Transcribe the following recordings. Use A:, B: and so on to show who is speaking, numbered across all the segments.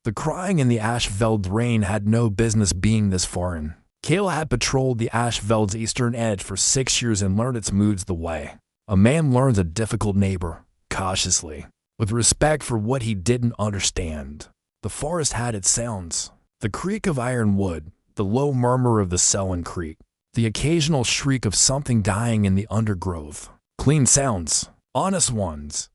A: The crying in the Ashveld rain had no business being this foreign. Kale had patrolled the Ashveld's eastern edge for 6 years and learned its moods the way a man learns a difficult neighbor, cautiously, with respect for what he didn't understand. The forest had its sounds. The creak of iron wood, the low murmur of the Selwyn Creek, the occasional shriek of something dying in the undergrowth. Clean sounds, honest ones.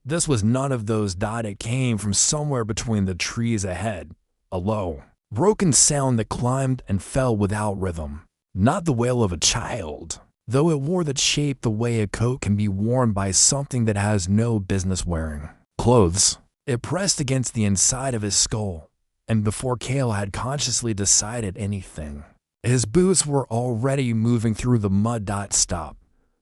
A: This was none of those. It came from somewhere between the trees ahead, a low, broken sound that climbed and fell without rhythm. Not the wail of a child, though it wore that shape the way a coat can be worn by something that has no business wearing clothes. It pressed against the inside of his skull, and before Kale had consciously decided anything, his boots were already moving through the mud. Stop.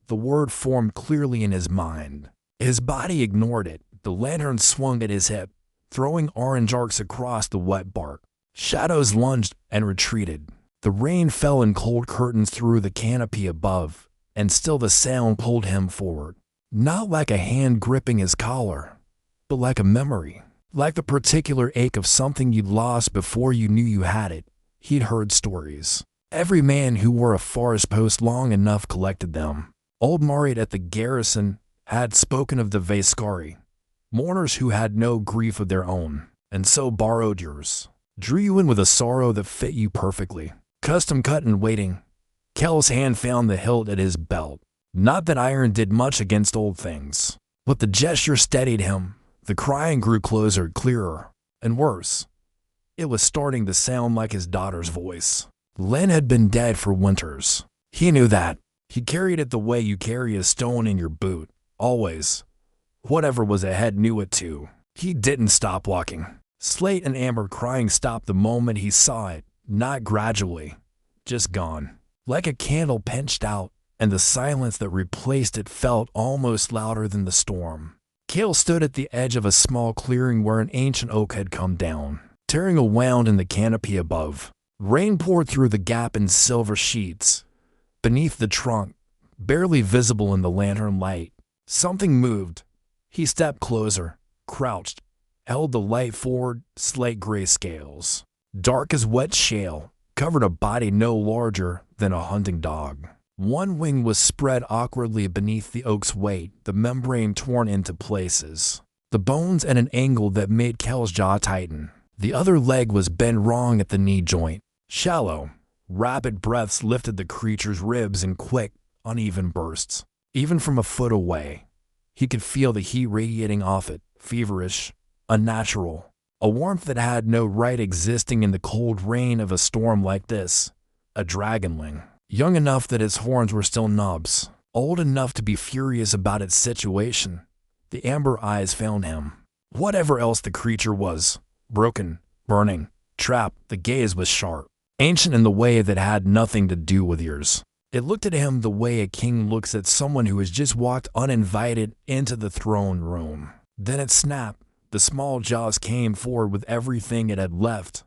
A: The word formed clearly in his mind. His body ignored it. The lantern swung at his hip, throwing orange arcs across the wet bark. Shadows lunged and retreated. The rain fell in cold curtains through the canopy above, and still the sound pulled him forward. Not like a hand gripping his collar, but like a memory. Like the particular ache of something you'd lost before you knew you had it. He'd heard stories. Every man who wore a forest post long enough collected them. Old Mariat at the garrison had spoken of the Vaskari, mourners who had no grief of their own, and so borrowed yours. Drew you in with a sorrow that fit you perfectly. Custom cut and waiting. Kel's hand found the hilt at his belt. Not that iron did much against old things, but the gesture steadied him. The crying grew closer, clearer, and worse. It was starting to sound like his daughter's voice. Len had been dead for winters. He knew that. He carried it the way you carry a stone in your boot, always. Whatever was ahead knew it too. He didn't stop walking. Slate and Amber crying stopped the moment he saw it, not gradually, just gone. Like a candle pinched out, and the silence that replaced it felt almost louder than the storm. Kale stood at the edge of a small clearing where an ancient oak had come down, tearing a wound in the canopy above. Rain poured through the gap in silver sheets. Beneath the trunk, barely visible in the lantern light, something moved. He stepped closer, crouched, held the light forward. Slate gray scales, dark as wet shale, covered a body no larger than a hunting dog. One wing was spread awkwardly beneath the oak's weight, the membrane torn into places, the bones at an angle that made Kel's jaw tighten. The other leg was bent wrong at the knee joint. Shallow, rapid breaths lifted the creature's ribs in quick, uneven bursts. Even from a foot away, he could feel the heat radiating off it, feverish, unnatural, a warmth that had no right existing in the cold rain of a storm like this. A dragonling, young enough that its horns were still nubs, old enough to be furious about its situation. The amber eyes found him. Whatever else the creature was, broken, burning, trapped, the gaze was sharp, ancient in the way that had nothing to do with yours. It looked at him the way a king looks at someone who has just walked uninvited into the throne room. Then it snapped. The small jaws came forward with everything it had left,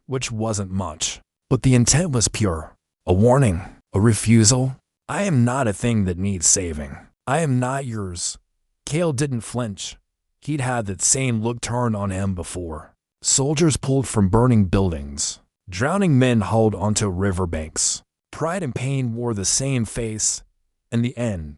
A: which wasn't much. But the intent was pure. A warning, a refusal. I am not a thing that needs saving. I am not yours. Kale didn't flinch. He'd had that same look turned on him before. Soldiers pulled from burning buildings. Drowning men hauled onto riverbanks. Pride and pain wore the same face. In the end,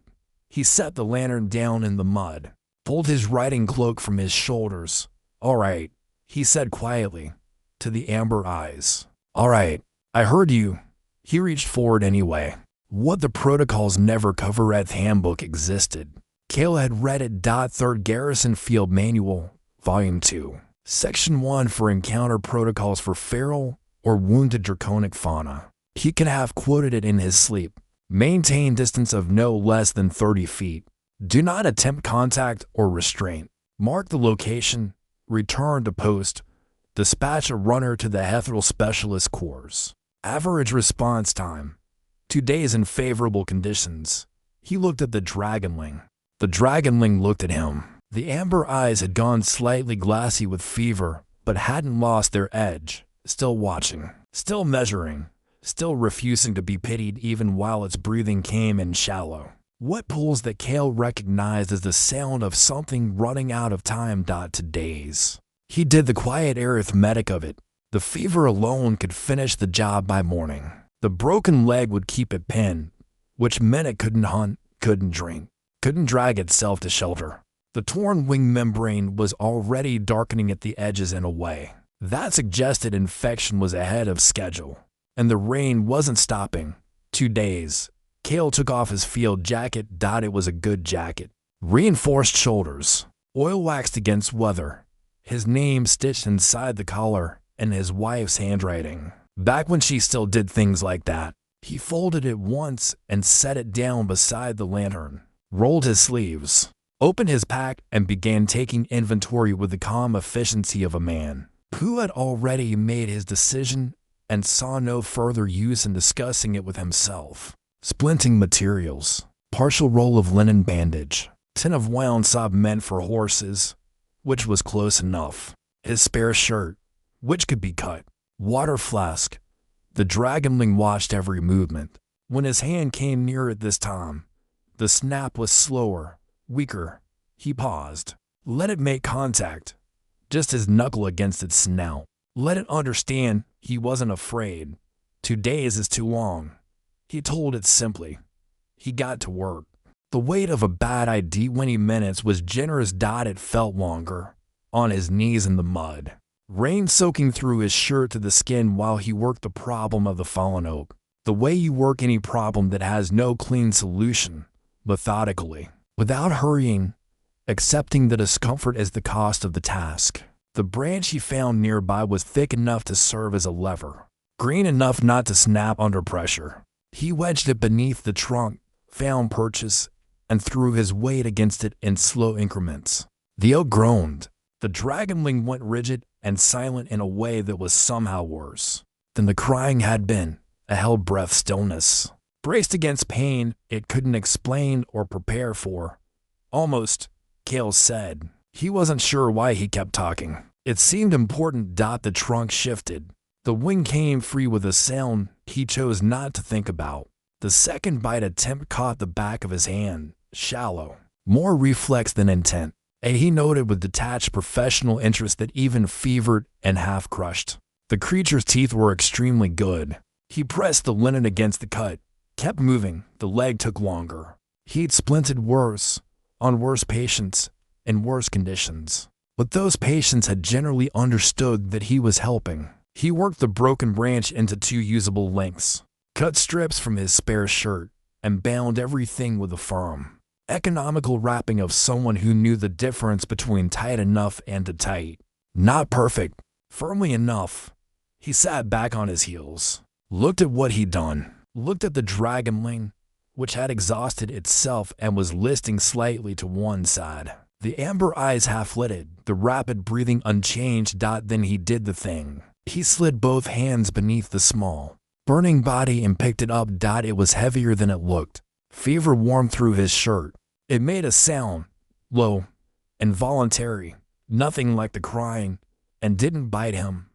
A: he set the lantern down in the mud, pulled his riding cloak from his shoulders. "All right," he said quietly, to the amber eyes. "All right, I heard you." He reached forward anyway. What the protocols never covered handbook existed. Kale had read it. 3rd Garrison Field Manual, Volume 2, Section 1 for encounter protocols for feral or wounded draconic fauna. He could have quoted it in his sleep. Maintain distance of no less than 30 feet. Do not attempt contact or restraint. Mark the location. Return to post. Dispatch a runner to the Hethril Specialist Corps. Average response time, 2 days in favorable conditions. He looked at the Dragonling. The Dragonling looked at him. The amber eyes had gone slightly glassy with fever, but hadn't lost their edge. Still watching, still measuring, still refusing to be pitied even while its breathing came in shallow. What pulls that Kale recognized as the sound of something running out of time. To days. He did the quiet arithmetic of it. The fever alone could finish the job by morning. The broken leg would keep it pinned, which meant it couldn't hunt, couldn't drink, couldn't drag itself to shelter. The torn wing membrane was already darkening at the edges in a way that suggested infection was ahead of schedule. And the rain wasn't stopping. 2 days. Cale took off his field jacket. It was a good jacket. Reinforced shoulders, oil waxed against weather, his name stitched inside the collar, and his wife's handwriting. Back when she still did things like that. He folded it once and set it down beside the lantern, rolled his sleeves, opened his pack, and began taking inventory with the calm efficiency of a man who had already made his decision and saw no further use in discussing it with himself. Splinting materials, partial roll of linen bandage, tin of wound sob meant for horses, which was close enough, his spare shirt, which could be cut, water flask. The Dragonling watched every movement. When his hand came near it this time, the snap was slower, weaker. He paused. Let it make contact, just his knuckle against its snout. Let it understand he wasn't afraid. 2 days is too long. He told it simply. He got to work. The weight of a bad idea 20 minutes was generous. It felt longer, on his knees in the mud. Rain soaking through his shirt to the skin while he worked the problem of the fallen oak. The way you work any problem that has no clean solution, methodically, without hurrying, accepting the discomfort as the cost of the task. The branch he found nearby was thick enough to serve as a lever, green enough not to snap under pressure. He wedged it beneath the trunk, found purchase, and threw his weight against it in slow increments. The oak groaned. The Dragonling went rigid and silent in a way that was somehow worse than the crying had been, a held breath stillness. Braced against pain it couldn't explain or prepare for. Almost, Cale said. He wasn't sure why he kept talking. It seemed important. The trunk shifted. The wing came free with a sound he chose not to think about. The second bite attempt caught the back of his hand, shallow, more reflex than intent. He noted with detached professional interest that even fevered and half-crushed, the creature's teeth were extremely good. He pressed the linen against the cut, kept moving. The leg took longer. He'd splinted worse, on worse patients, in worse conditions. But those patients had generally understood that he was helping. He worked the broken branch into 2 usable lengths, cut strips from his spare shirt, and bound everything with a firm, economical wrapping of someone who knew the difference between tight enough and too tight. Not perfect, firmly enough. He sat back on his heels, looked at what he'd done, looked at the Dragonling, which had exhausted itself and was listing slightly to one side. The amber eyes half-lidded, the rapid breathing unchanged. Then he did the thing. He slid both hands beneath the small, burning body and picked it up. It was heavier than it looked. Fever warmed through his shirt. It made a sound, low, involuntary, nothing like the crying, and didn't bite him.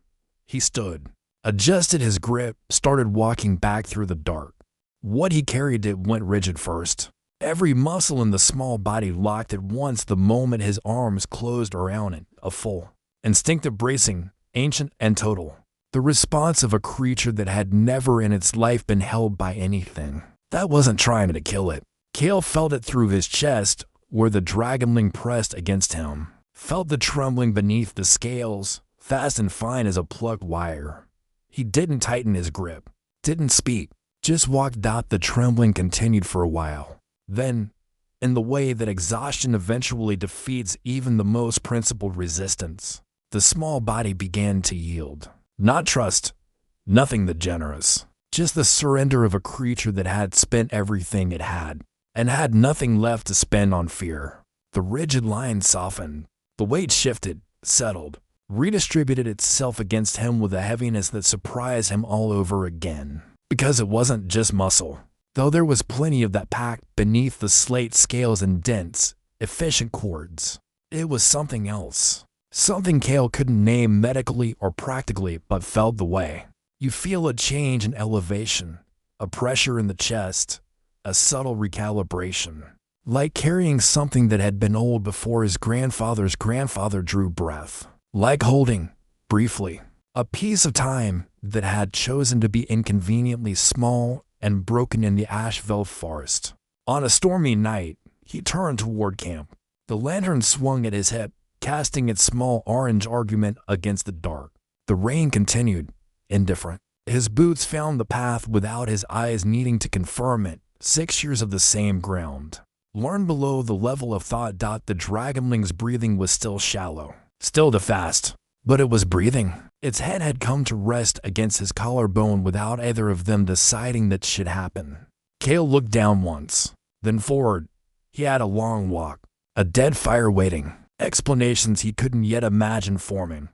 A: He stood, adjusted his grip, started walking back through the dark. What he carried it went rigid first. Every muscle in the small body locked at once the moment his arms closed around it, a full, instinctive bracing, ancient and total. The response of a creature that had never in its life been held by anything that wasn't trying to kill it. Cale felt it through his chest, where the Dragonling pressed against him. Felt the trembling beneath the scales, fast and fine as a plucked wire. He didn't tighten his grip, didn't speak, just walked. The trembling continued for a while. Then, in the way that exhaustion eventually defeats even the most principled resistance, the small body began to yield. Not trust, nothing that generous, just the surrender of a creature that had spent everything it had, and had nothing left to spend on fear. The rigid line softened, the weight shifted, settled, redistributed itself against him with a heaviness that surprised him all over again. Because it wasn't just muscle, though there was plenty of that packed beneath the slate scales and dense, efficient cords. It was something else. Something Cale couldn't name medically or practically, but felt the way. You feel a change in elevation, a pressure in the chest, a subtle recalibration. Like carrying something that had been old before his grandfather's grandfather drew breath. like holding, briefly, a piece of time that had chosen to be inconveniently small and broken in the Ashveld forest. On a stormy night, he turned toward camp. The lantern swung at his hip, casting its small orange argument against the dark. The rain continued, indifferent. His boots found the path without his eyes needing to confirm it. 6 years of the same ground. Learned below the level of thought. The Dragonling's breathing was still shallow, still too fast, but it was breathing. Its head had come to rest against his collarbone without either of them deciding that should happen. Cale looked down once, then forward. He had a long walk, a dead fire waiting, explanations he couldn't yet imagine forming.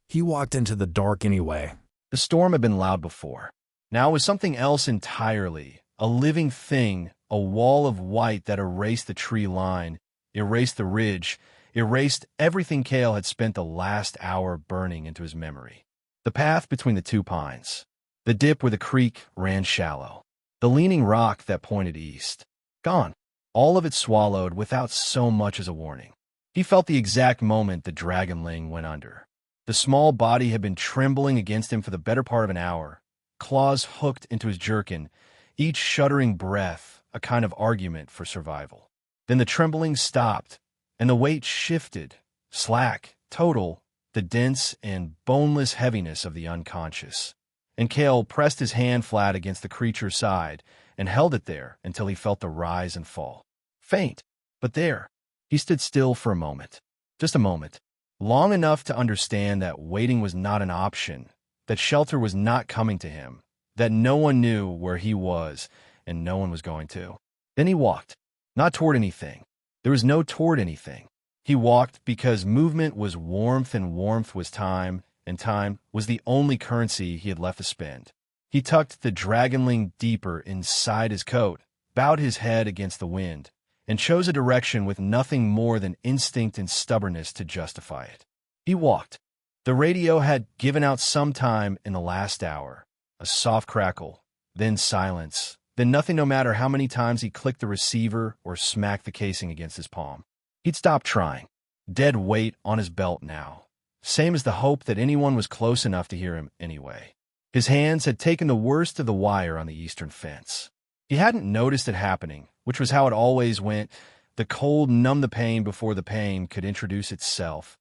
A: He walked into the dark anyway.
B: The storm had been loud before. Now it was something else entirely, a living thing, a wall of white that erased the tree line, erased the ridge, erased everything Cale had spent the last hour burning into his memory. The path between the two pines, the dip where the creek ran shallow, the leaning rock that pointed east. Gone. All of it swallowed without so much as a warning. He felt the exact moment the Dragonling went under. The small body had been trembling against him for the better part of an hour, claws hooked into his jerkin, each shuddering breath a kind of argument for survival. Then the trembling stopped, and the weight shifted, slack, total, the dense and boneless heaviness of the unconscious. And Cale pressed his hand flat against the creature's side and held it there until he felt the rise and fall. Faint, but there. He stood still for a moment, just a moment, long enough to understand that waiting was not an option, that shelter was not coming to him, that no one knew where he was, and no one was going to. Then he walked, not toward anything. There was no toward anything. He walked because movement was warmth, and warmth was time, and time was the only currency he had left to spend. He tucked the Dragonling deeper inside his coat, bowed his head against the wind, and chose a direction with nothing more than instinct and stubbornness to justify it. He walked. The radio had given out some time in the last hour, a soft crackle, then silence, then nothing no matter how many times he clicked the receiver or smacked the casing against his palm. He'd stopped trying. Dead weight on his belt now. Same as the hope that anyone was close enough to hear him anyway. His hands had taken the worst of the wire on the eastern fence. He hadn't noticed it happening, which was how it always went. The cold numbed the pain before the pain could introduce itself.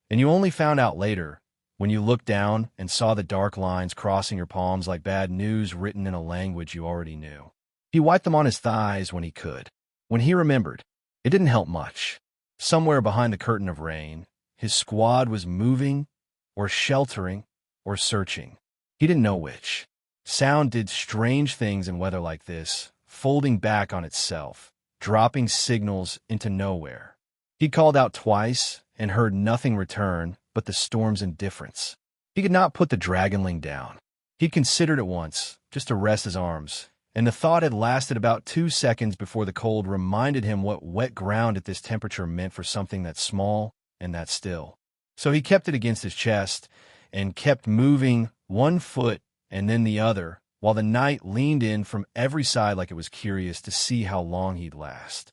B: And you only found out later, when you looked down and saw the dark lines crossing your palms like bad news written in a language you already knew. He wiped them on his thighs when he could. When he remembered, it didn't help much. Somewhere behind the curtain of rain, his squad was moving, or sheltering, or searching. He didn't know which. Sound did strange things in weather like this, folding back on itself, dropping signals into nowhere. He called out twice and heard nothing return but the storm's indifference. He could not put the Dragonling down. He'd considered it once, just to rest his arms, and the thought had lasted about 2 seconds before the cold reminded him what wet ground at this temperature meant for something that small and that still. So he kept it against his chest and kept moving one foot and then the other, while the night leaned in from every side like it was curious to see how long he'd last.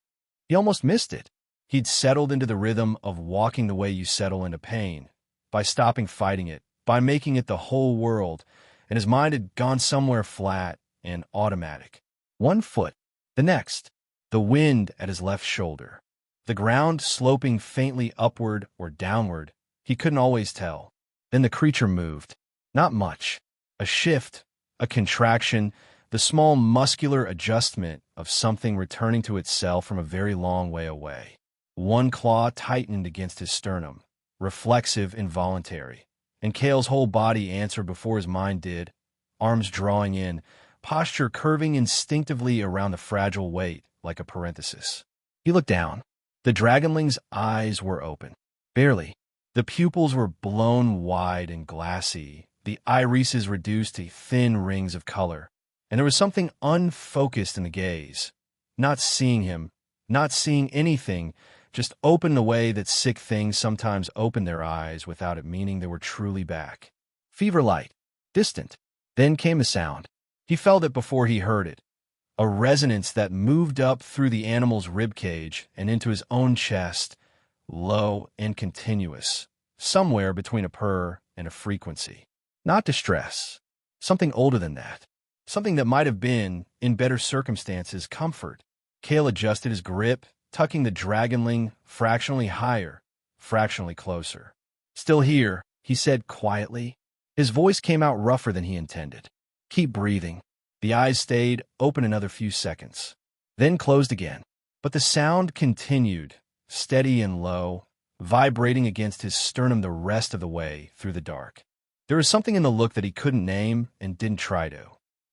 B: He almost missed it. He'd settled into the rhythm of walking the way you settle into pain, by stopping fighting it, by making it the whole world, and his mind had gone somewhere flat and automatic. 1 foot, the next, the wind at his left shoulder, the ground sloping faintly upward or downward, he couldn't always tell. Then the creature moved. Not much. A shift, a contraction, the small muscular adjustment of something returning to itself from a very long way away. One claw tightened against his sternum, reflexive, involuntary, and Cale's whole body answered before his mind did, arms drawing in, posture curving instinctively around the fragile weight like a parenthesis. He looked down. The Dragonling's eyes were open. Barely. The pupils were blown wide and glassy, the irises reduced to thin rings of color, and there was something unfocused in the gaze. Not seeing him, not seeing anything, just open the way that sick things sometimes open their eyes without it meaning they were truly back. Fever light, distant. Then came a sound. He felt it before he heard it. A resonance that moved up through the animal's rib cage and into his own chest, low and continuous, somewhere between a purr and a frequency. Not distress. Something older than that. Something that might have been, in better circumstances, comfort. Kale adjusted his grip, tucking the Dragonling fractionally higher, fractionally closer. "Still here," he said quietly. His voice came out rougher than he intended. "Keep breathing." The eyes stayed open another few seconds, then closed again. But the sound continued, steady and low, vibrating against his sternum the rest of the way through the dark. There was something in the look that he couldn't name and didn't try to.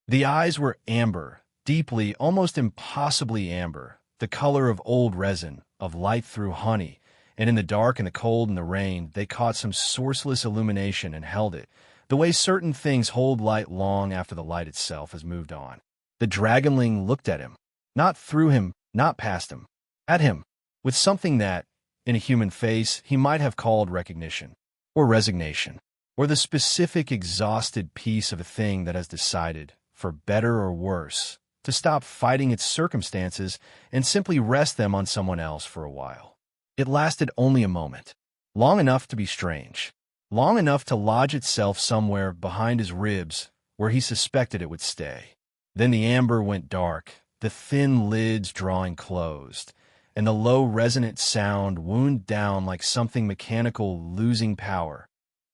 B: The eyes were amber, deeply, almost impossibly amber, the color of old resin, of light through honey, and in the dark and the cold and the rain, they caught some sourceless illumination and held it, the way certain things hold light long after the light itself has moved on. The Dragonling looked at him, not through him, not past him, at him, with something that, in a human face, he might have called recognition, or resignation, or the specific exhausted piece of a thing that has decided, for better or worse, to stop fighting its circumstances and simply rest them on someone else for a while. It lasted only a moment, long enough to be strange, long enough to lodge itself somewhere behind his ribs where he suspected it would stay. Then the amber went dark, the thin lids drawing closed, and the low resonant sound wound down like something mechanical losing power,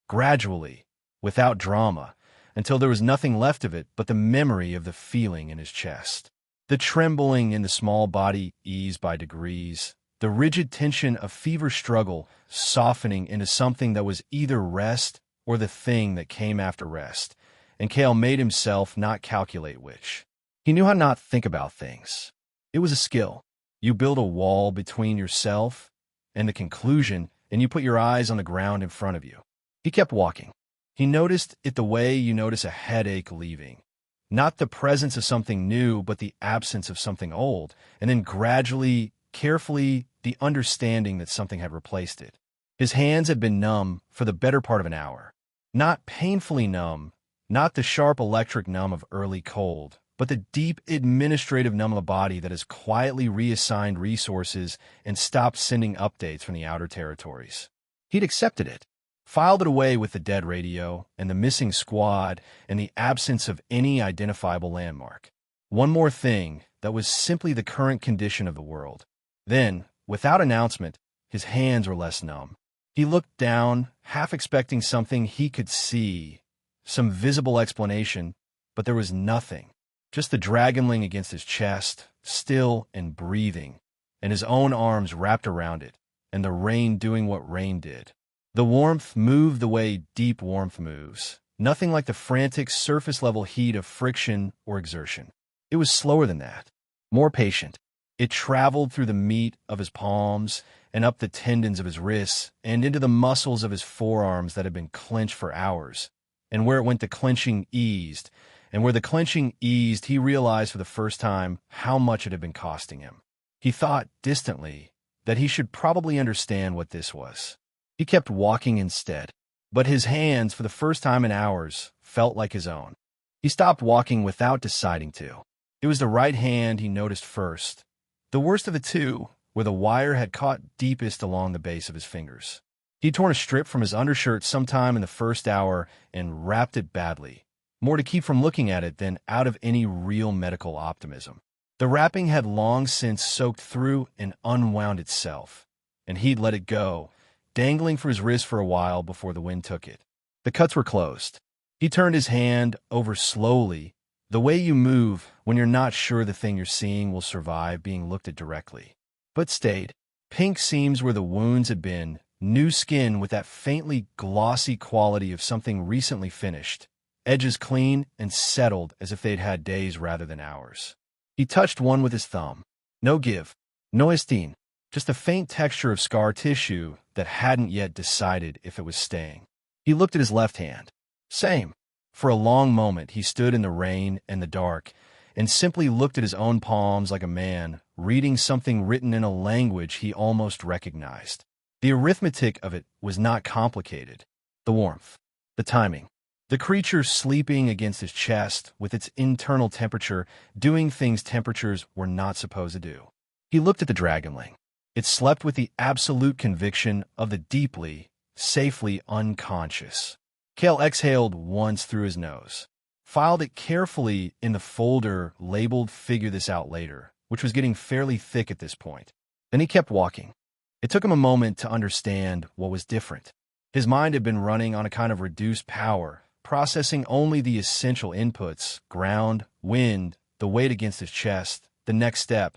B: gradually, without drama, until there was nothing left of it but the memory of the feeling in his chest. The trembling in the small body eased by degrees, the rigid tension of fever struggle softening into something that was either rest or the thing that came after rest, and Kale made himself not calculate which. He knew how not to think about things. It was a skill. You build a wall between yourself and the conclusion, and you put your eyes on the ground in front of you. He kept walking. He noticed it the way you notice a headache leaving. Not the presence of something new, but the absence of something old, and then gradually, carefully, the understanding that something had replaced it. His hands had been numb for the better part of an hour. Not painfully numb, not the sharp electric numb of early cold, but the deep administrative numb of the body that has quietly reassigned resources and stopped sending updates from the outer territories. He'd accepted it, filed it away with the dead radio and the missing squad and the absence of any identifiable landmark. One more thing that was simply the current condition of the world. Then, without announcement, his hands were less numb. He looked down, half expecting something he could see, some visible explanation, but there was nothing. Just the Dragonling against his chest, still and breathing, and his own arms wrapped around it, and the rain doing what rain did. The warmth moved the way deep warmth moves, nothing like the frantic surface-level heat of friction or exertion. It was slower than that, more patient. It traveled through the meat of his palms and up the tendons of his wrists and into the muscles of his forearms that had been clenched for hours. And where it went, the clenching eased. And where the clenching eased, he realized for the first time how much it had been costing him. He thought, distantly, that he should probably understand what this was. He kept walking instead, but his hands, for the first time in hours, felt like his own. He stopped walking without deciding to. It was the right hand he noticed first, the worst of the two, where the wire had caught deepest along the base of his fingers. He'd torn a strip from his undershirt sometime in the first hour and wrapped it badly, more to keep from looking at it than out of any real medical optimism. The wrapping had long since soaked through and unwound itself, and he'd let it go, dangling for his wrist for a while before the wind took it. The cuts were closed. He turned his hand over slowly, the way you move when you're not sure the thing you're seeing will survive being looked at directly, but stayed. Pink seams where the wounds had been, new skin with that faintly glossy quality of something recently finished, edges clean and settled as if they'd had days rather than hours. He touched one with his thumb. No give, no estine, just a faint texture of scar tissue that hadn't yet decided if it was staying. He looked at his left hand. Same. For a long moment he stood in the rain and the dark and simply looked at his own palms like a man reading something written in a language he almost recognized. The arithmetic of it was not complicated. The warmth, the timing, the creature sleeping against his chest with its internal temperature doing things temperatures were not supposed to do. He looked at the Dragonling. It slept with the absolute conviction of the deeply, safely unconscious. Kale exhaled once through his nose, filed it carefully in the folder labeled "Figure This Out Later," which was getting fairly thick at this point. Then he kept walking. It took him a moment to understand what was different. His mind had been running on a kind of reduced power, processing only the essential inputs: ground, wind, the weight against his chest, the next step.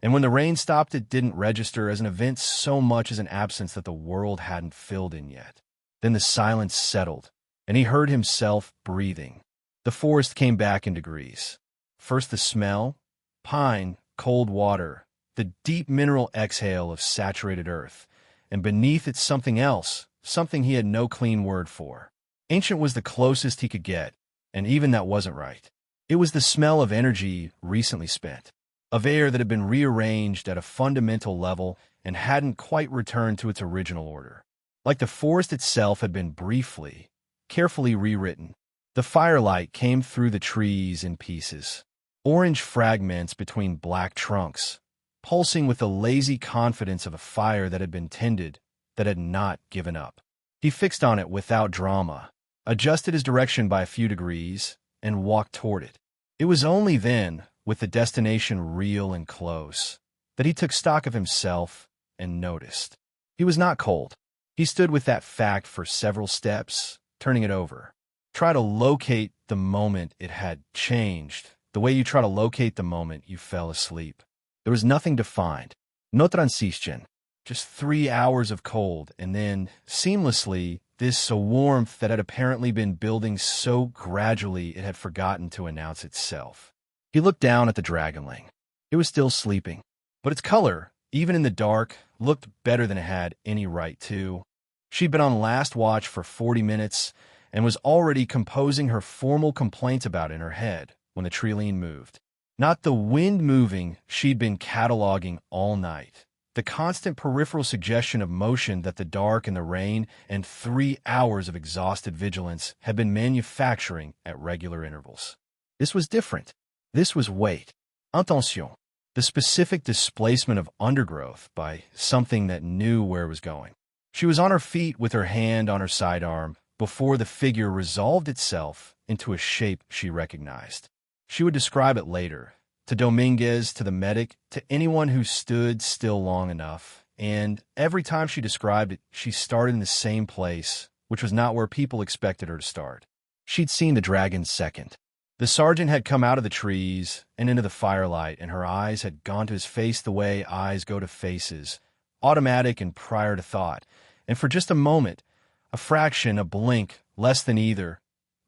B: And when the rain stopped, it didn't register as an event so much as an absence that the world hadn't filled in yet. Then the silence settled, and he heard himself breathing. The forest came back in degrees. First the smell, pine, cold water, the deep mineral exhale of saturated earth, and beneath it something else, something he had no clean word for. Ancient was the closest he could get, and even that wasn't right. It was the smell of energy recently spent, of air that had been rearranged at a fundamental level and hadn't quite returned to its original order. Like the forest itself had been briefly, carefully rewritten. The firelight came through the trees in pieces, orange fragments between black trunks, pulsing with the lazy confidence of a fire that had been tended, that had not given up. He fixed on it without drama, adjusted his direction by a few degrees, and walked toward it. It was only then, with the destination real and close, that he took stock of himself and noticed. He was not cold. He stood with that fact for several steps, turning it over. Try to locate the moment it had changed, the way you try to locate the moment you fell asleep. There was nothing defined. No transition. Just 3 hours of cold, and then, seamlessly, this warmth that had apparently been building so gradually it had forgotten to announce itself. He looked down at the Dragonling. It was still sleeping, but its color, even in the dark, looked better than it had any right to. She'd been on last watch for 40 minutes and was already composing her formal complaints about it in her head when the Treeline moved. Not the wind moving she'd been cataloging all night. The constant peripheral suggestion of motion that the dark and the rain and 3 hours of exhausted vigilance had been manufacturing at regular intervals. This was different. This was weight. Intention. The specific displacement of undergrowth by something that knew where it was going. She was on her feet with her hand on her sidearm before the figure resolved itself into a shape she recognized. She would describe it later, to Dominguez, to the medic, to anyone who stood still long enough, and every time she described it, she started in the same place, which was not where people expected her to start. She'd seen the dragon second. The sergeant had come out of the trees and into the firelight, and her eyes had gone to his face the way eyes go to faces, automatic and prior to thought. And for just a moment, a fraction, a blink, less than either,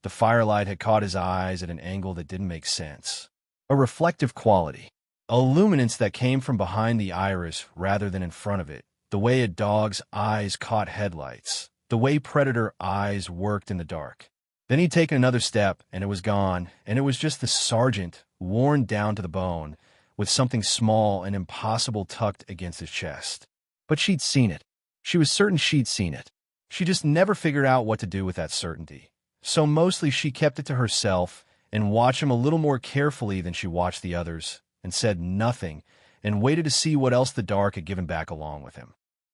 B: the firelight had caught his eyes at an angle that didn't make sense. A reflective quality, a luminance that came from behind the iris rather than in front of it, the way a dog's eyes caught headlights, the way predator eyes worked in the dark. Then he'd taken another step, and it was gone, and it was just the sergeant, worn down to the bone, with something small and impossible tucked against his chest. But she'd seen it. She was certain she'd seen it. She just never figured out what to do with that certainty. So mostly she kept it to herself and watched him a little more carefully than she watched the others, and said nothing, and waited to see what else the dark had given back along with him.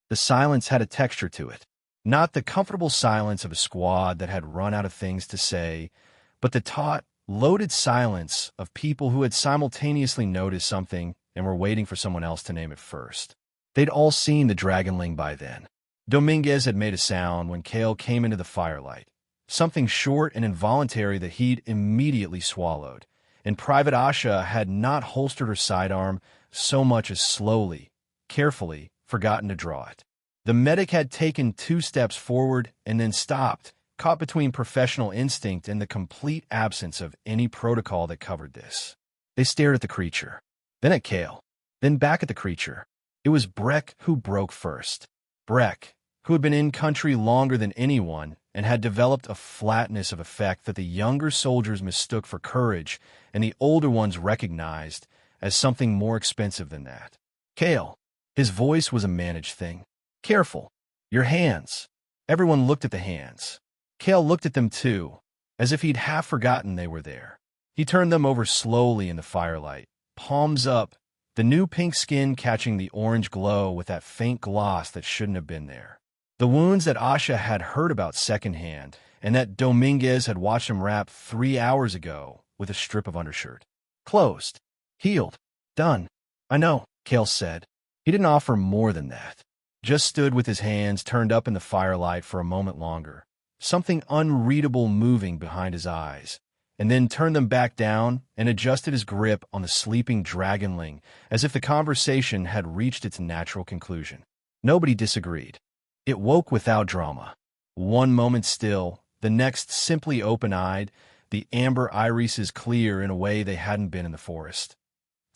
B: The silence had a texture to it. Not the comfortable silence of a squad that had run out of things to say, but the taut, loaded silence of people who had simultaneously noticed something and were waiting for someone else to name it first. They'd all seen the Dragonling by then. Dominguez had made a sound when Kale came into the firelight, something short and involuntary that he'd immediately swallowed, and Private Asha had not holstered her sidearm so much as slowly, carefully, forgotten to draw it. The medic had taken 2 steps forward and then stopped, caught between professional instinct and the complete absence of any protocol that covered this. They stared at the creature, then at Kale, then back at the creature. It was Breck who broke first. Breck, who had been in country longer than anyone and had developed a flatness of effect that the younger soldiers mistook for courage and the older ones recognized as something more expensive than that. Kale. His voice was a managed thing. Careful. Your hands. Everyone looked at the hands. Kale looked at them too, as if he'd half forgotten they were there. He turned them over slowly in the firelight, palms up, the new pink skin catching the orange glow with that faint gloss that shouldn't have been there. The wounds that Asha had heard about secondhand, and that Dominguez had watched him wrap 3 hours ago with a strip of undershirt. Closed. Healed. Done. I know, Kale said. He didn't offer more than that. Just stood with his hands turned up in the firelight for a moment longer, something unreadable moving behind his eyes, and then turned them back down and adjusted his grip on the sleeping Dragonling as if the conversation had reached its natural conclusion. Nobody disagreed. It woke without drama. One moment still, the next simply open-eyed, the amber irises clear in a way they hadn't been in the forest.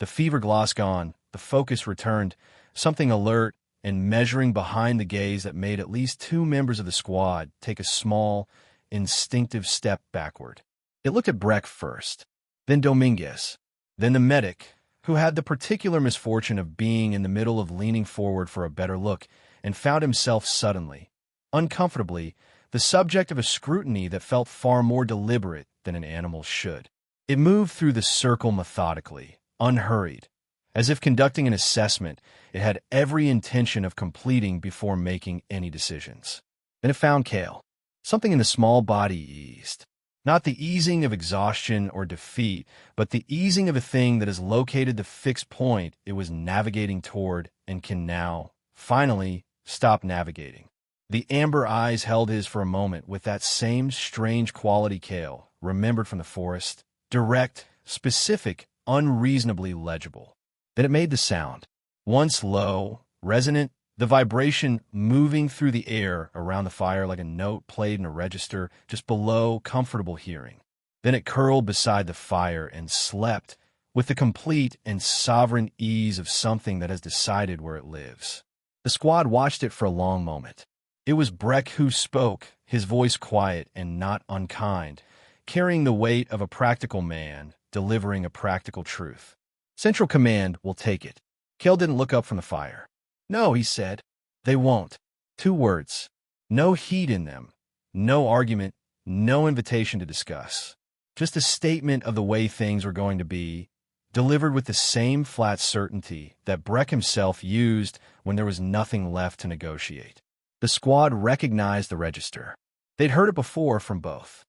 B: The fever gloss gone, the focus returned, something alert and measuring behind the gaze that made at least 2 members of the squad take a small, instinctive step backward. It looked at Breck first, then Dominguez, then the medic, who had the particular misfortune of being in the middle of leaning forward for a better look, and found himself suddenly, uncomfortably, the subject of a scrutiny that felt far more deliberate than an animal should. It moved through the circle methodically, unhurried, as if conducting an assessment it had every intention of completing before making any decisions. Then it found Kale. Something in the small body eased. Not the easing of exhaustion or defeat, but the easing of a thing that has located the fixed point it was navigating toward and can now, finally, stop navigating. The amber eyes held his for a moment with that same strange quality Kale remembered from the forest, direct, specific, unreasonably legible. Then it made the sound, once low, resonant, the vibration moving through the air around the fire like a note played in a register just below comfortable hearing. Then it curled beside the fire and slept with the complete and sovereign ease of something that has decided where it lives. The squad watched it for a long moment. It was Breck who spoke, his voice quiet and not unkind, carrying the weight of a practical man, delivering a practical truth. Central Command will take it. Kale didn't look up from the fire. No, he said. They won't. 2 words. No heat in them. No argument. No invitation to discuss. Just a statement of the way things were going to be, delivered with the same flat certainty that Breck himself used when there was nothing left to negotiate. The squad recognized the register. They'd heard it before from both.